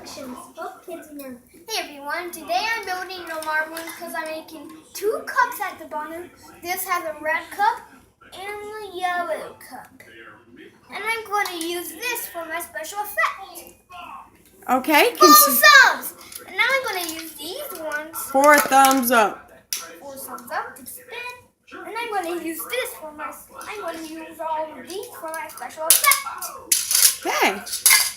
Productions, both kids and young. Hey everyone, today I'm building a marble because I'm making two cups at the bottom. This has a red cup and a yellow cup. And I'm going to use this for my special effect. Okay. 4 thumbs! And now I'm going to use these ones. 4 thumbs up. 4 thumbs up to spin. And I'm going to use this for my, I'm going to use all of these for my special effect. Okay.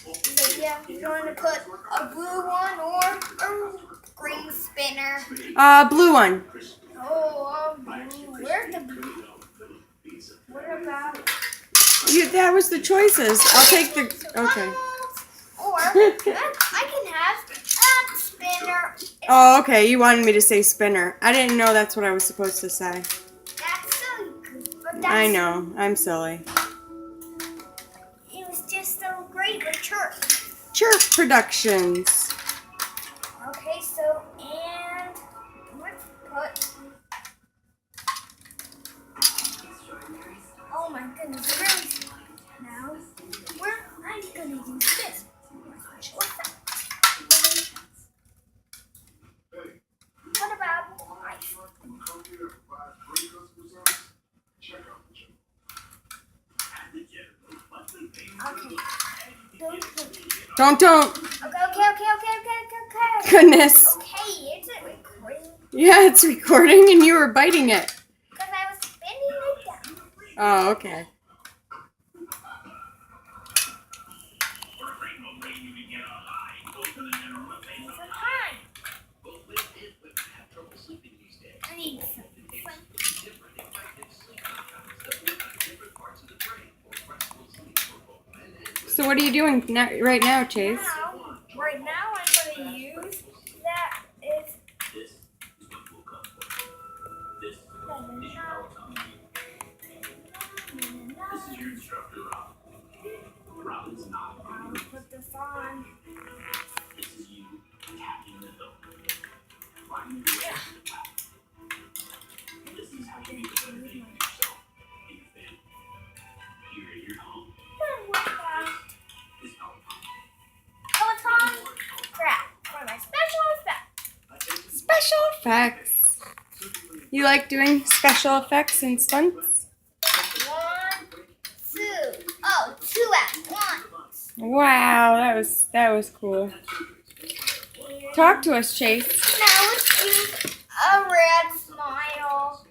So yeah, you want to put a blue one or a green spinner? Blue one. Oh, blue. Where's the blue? What about? That was the choices. I'll take the. Okay. Or I can have a spinner. Oh, okay. You wanted me to say spinner. I didn't know that's what I was supposed to say. That's so good. But I know. I'm silly. It was just so great with Chirp. Chirp Productions. Okay, so and let's put. Oh my goodness, really? Now, I'm gonna use this. What about ice? Okay. Don't. Okay. Goodness. Okay, is it recording? Yeah, it's recording and you were biting it. Because I was spinning it down. Oh, okay. I need some. So what are you doing right now, Chase? Right now I'm going to use that is I'll put this on. Special effects. You like doing special effects and stunts? 1, 2. Oh, 2 at once. Wow, that was cool. Talk to us, Chase. Now let's use a red smile.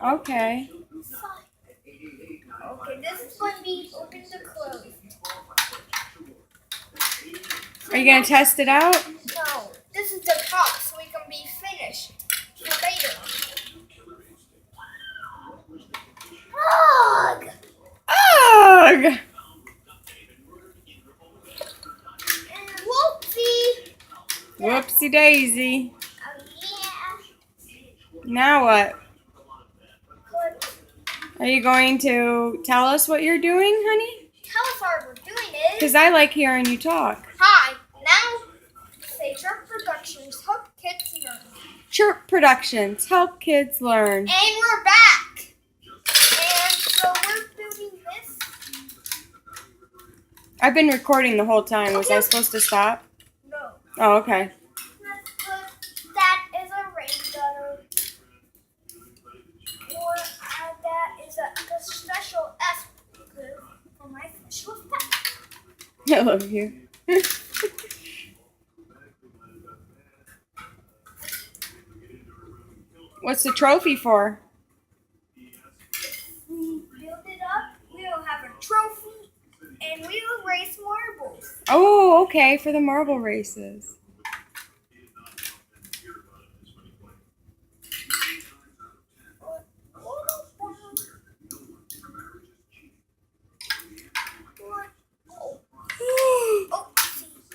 Okay. Okay, this is going to be open to close. Are you gonna test it out? No, this is the top, so we can be finished for later. Ugh! Ugh! Whoopsie! Whoopsie daisy. Oh yeah. Now what? Are you going to tell us what you're doing, honey? Tell us what we're doing is. Because I like hearing you talk. Hi. Now say Chirp Productions help kids learn. Chirp Productions help kids learn. And we're back. And so we're building this. I've been recording the whole time. Was Okay. I supposed to stop? No. Oh, okay. Let's put that is a rain gutter. Or that is a special S for my special effect. I love you. What's the trophy for? We build it up, we will have a trophy, and we will race marbles. Oh, okay, for the marble races.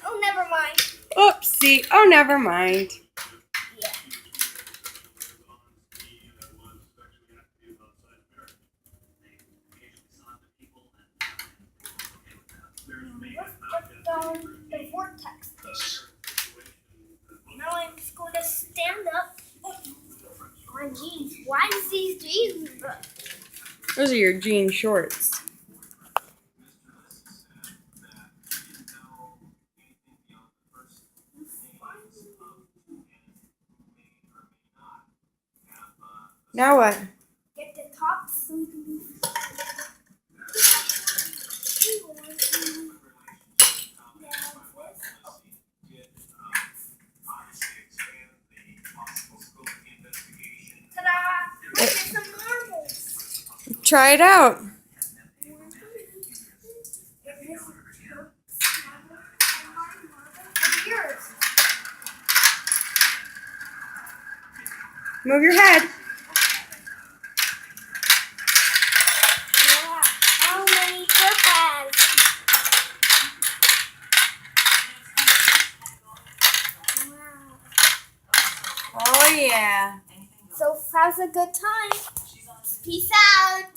Oh, never mind. Oopsie. Oh, never mind. Yeah. Let's put down the vortex dish. Now I'm just going to stand up. Oh, jeans. Why does these jeans look? Those are your jean shorts. Now what? Get the top so we can move. Ta-da! Look, get some marbles. Try it out. Yours. Move your head. Yeah. How many Chirp has? Wow. Oh yeah. So have a good time. Peace out.